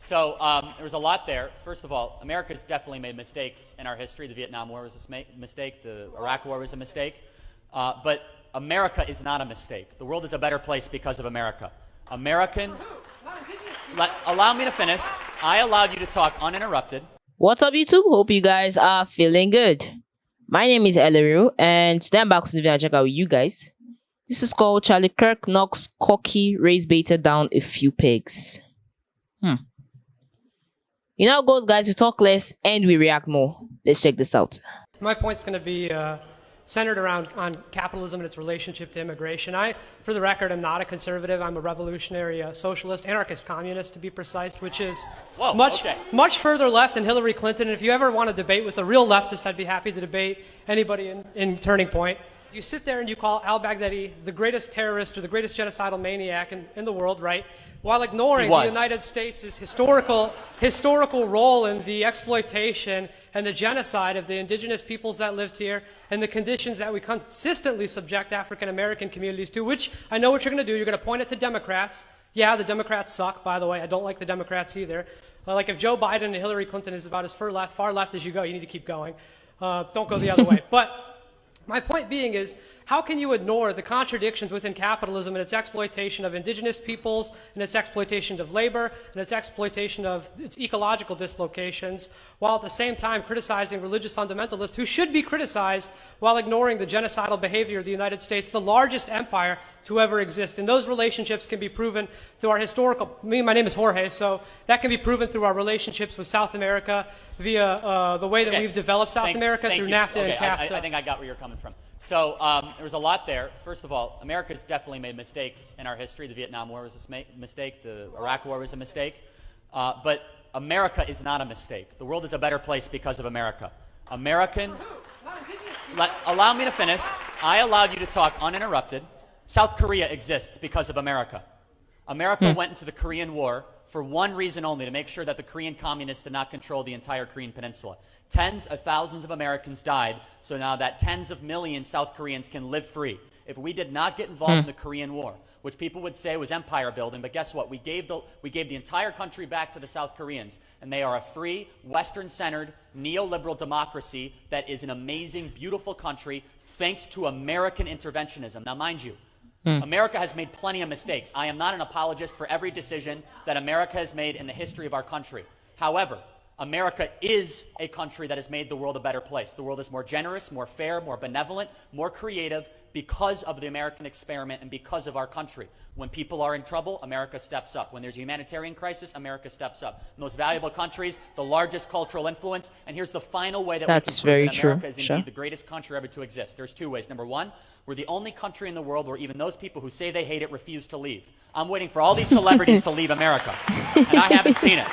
There was a lot there. First of all, America's definitely made mistakes in our history. The Vietnam War was a mistake. The Iraq War was a mistake. But America is not a mistake. The world is a better place because of America. Allow me to finish. I allowed you to talk uninterrupted. What's up, YouTube? Hope you guys are feeling good. My name is Eliru, and today I'm back with the video I check out with you guys. This is called Charlie Kirk knocks cocky race baiter down a few pegs. You know how it goes, guys. We talk less and we react more. Let's check this out. My point's going to be centered around on capitalism and its relationship to immigration. For the record, am not a conservative. I'm a revolutionary socialist, anarchist communist, to be precise, which is much further left than Hillary Clinton. And if you ever want to debate with a real leftist, I'd be happy to debate anybody in Turning Point. You sit there and you call al-Baghdadi the greatest terrorist or the greatest genocidal maniac in the world, right? While ignoring the United States' historical role in the exploitation and the genocide of the indigenous peoples that lived here and the conditions that we consistently subject African American communities to, which I know what you're going to do. You're going to point it to Democrats. Yeah, the Democrats suck, by the way. I don't like the Democrats either. Like if Joe Biden and Hillary Clinton is about as far left as you go, you need to keep going. Don't go the other way. But my point being is, how can you ignore the contradictions within capitalism and its exploitation of indigenous peoples, and its exploitation of labor, and its exploitation of its ecological dislocations, while at the same time criticizing religious fundamentalists who should be criticized while ignoring the genocidal behavior of the United States, the largest empire to ever exist? And those relationships can be proven through our my name is Jorge, so that can be proven through our relationships with South America via the way that we've developed South America through NAFTA and CAFTA. I think I got where you're coming from. There was a lot there. First of all, America's definitely made mistakes in our history. The Vietnam War was a mistake. The Iraq War was a mistake. But America is not a mistake. The world is a better place because of America. Allow me to finish. I allowed you to talk uninterrupted. South Korea exists because of America. America went into the Korean War for one reason only, to make sure that the Korean communists did not control the entire Korean peninsula. Tens of thousands of Americans died, so now that tens of millions South Koreans can live free. If we did not get involved in the Korean War, which people would say was empire building, but guess what? We gave the entire country back to the South Koreans, and they are a free, Western-centered, neoliberal democracy that is an amazing, beautiful country thanks to American interventionism. Now, mind you, America has made plenty of mistakes. I am not an apologist for every decision that America has made in the history of our country. However, America is a country that has made the world a better place. The world is more generous, more fair, more benevolent, more creative because of the American experiment and because of our country. When people are in trouble, America steps up. When there's a humanitarian crisis, America steps up. Most valuable countries, the largest cultural influence, and here's the final way that we can prove that America is indeed the greatest country ever to exist. There's two ways. Number one, we're the only country in the world where even those people who say they hate it refuse to leave. I'm waiting for all these celebrities to leave America, and I haven't seen it.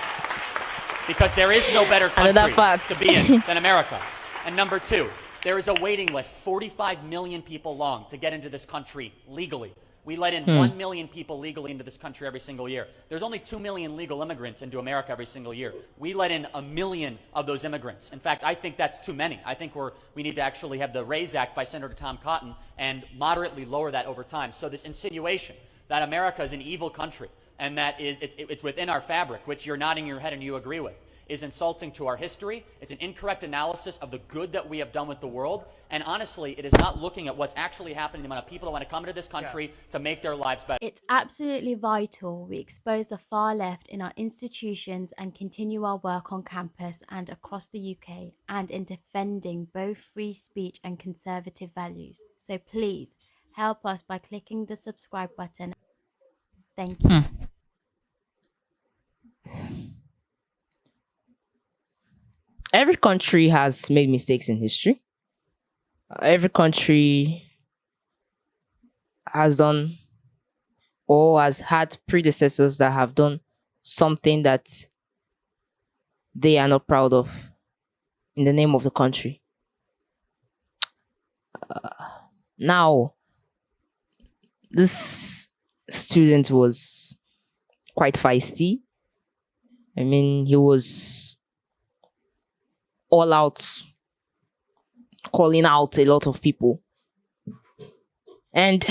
Because there is no better country to be in than America. And number two, there is a waiting list, 45 million people long, to get into this country legally. We let in 1 million people legally into this country every single year. There's only 2 million legal immigrants into America every single year. We let in 1 million of those immigrants. In fact, I think that's too many. I think we need to actually have the RAISE Act by Senator Tom Cotton and moderately lower that over time. So this insinuation that America is an evil country and that it's within our fabric, which you're nodding your head and you agree with, is insulting to our history. It's an incorrect analysis of the good that we have done with the world. And honestly, it is not looking at what's actually happening, the amount of people that want to come into this country to make their lives better. It's absolutely vital we expose the far left in our institutions and continue our work on campus and across the UK and in defending both free speech and conservative values. So please help us by clicking the subscribe button. Thank you. Every country has made mistakes in history. Every country has done or has had predecessors that have done something that they are not proud of in the name of the country. Now, this student was quite feisty. I mean, he was all out, calling out a lot of people. And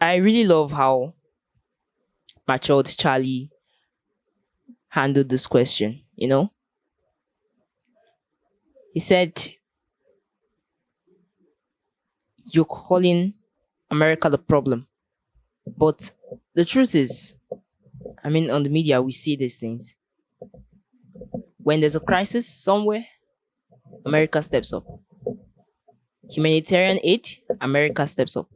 I really love how matured Charlie handled this question, you know? He said, you're calling America the problem. But the truth is, I mean, on the media, we see these things. When there's a crisis somewhere, America steps up. Humanitarian aid, America steps up.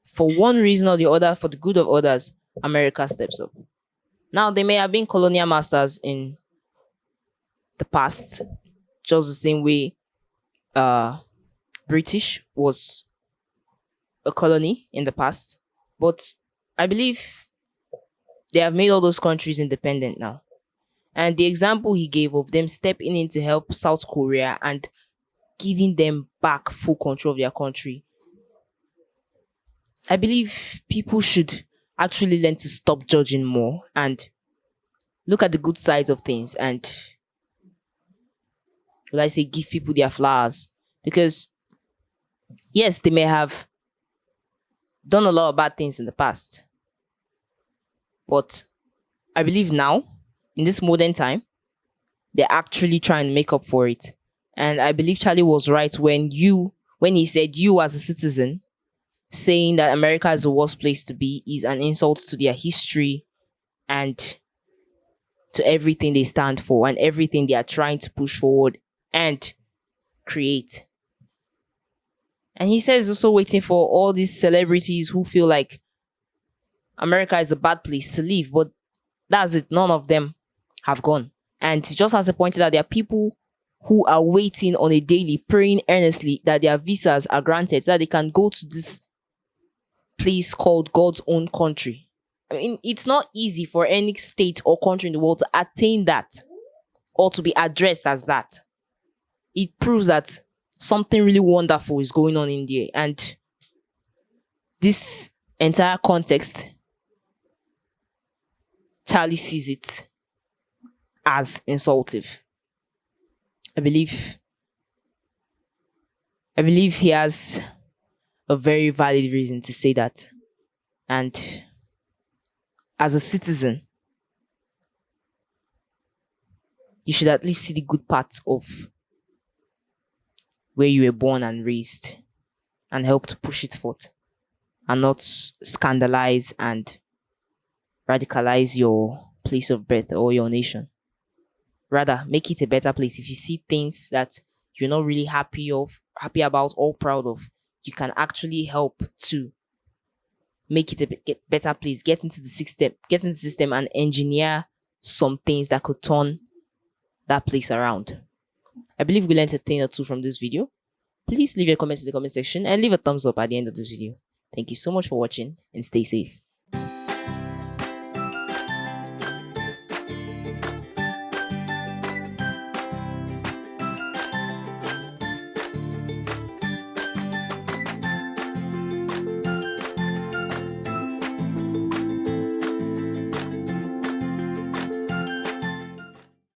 For one reason or the other, for the good of others, America steps up. Now, they may have been colonial masters in the past, just the same way British was a colony in the past. But I believe they have made all those countries independent now. And the example he gave of them stepping in to help South Korea and giving them back full control of their country, I believe people should actually learn to stop judging more and look at the good sides of things and, will I say, give people their flowers. Because, yes, they may have done a lot of bad things in the past. But I believe now, in this modern time, they're actually trying to make up for it. And I believe Charlie was right when he said you as a citizen saying that America is the worst place to be is an insult to their history and to everything they stand for and everything they are trying to push forward and create. And he says also waiting for all these celebrities who feel like America is a bad place to live, but that's it. None of them have gone. And just as I pointed out, there are people who are waiting on a daily, praying earnestly that their visas are granted so that they can go to this place called God's own country. I mean, it's not easy for any state or country in the world to attain that or to be addressed as that. It proves that something really wonderful is going on in there. And this entire context, Charlie sees it as insultive. I believe he has a very valid reason to say that. And as a citizen, you should at least see the good parts of where you were born and raised and help to push it forth and not scandalize and radicalize your place of birth or your nation. Rather, make it a better place. If you see things that you're not really happy about or proud of, you can actually help to make it a better place. Get into the system and engineer some things that could turn that place around. I believe we learned a thing or two from this video. Please leave your comments in the comment section and leave a thumbs up at the end of this video. Thank you so much for watching and stay safe.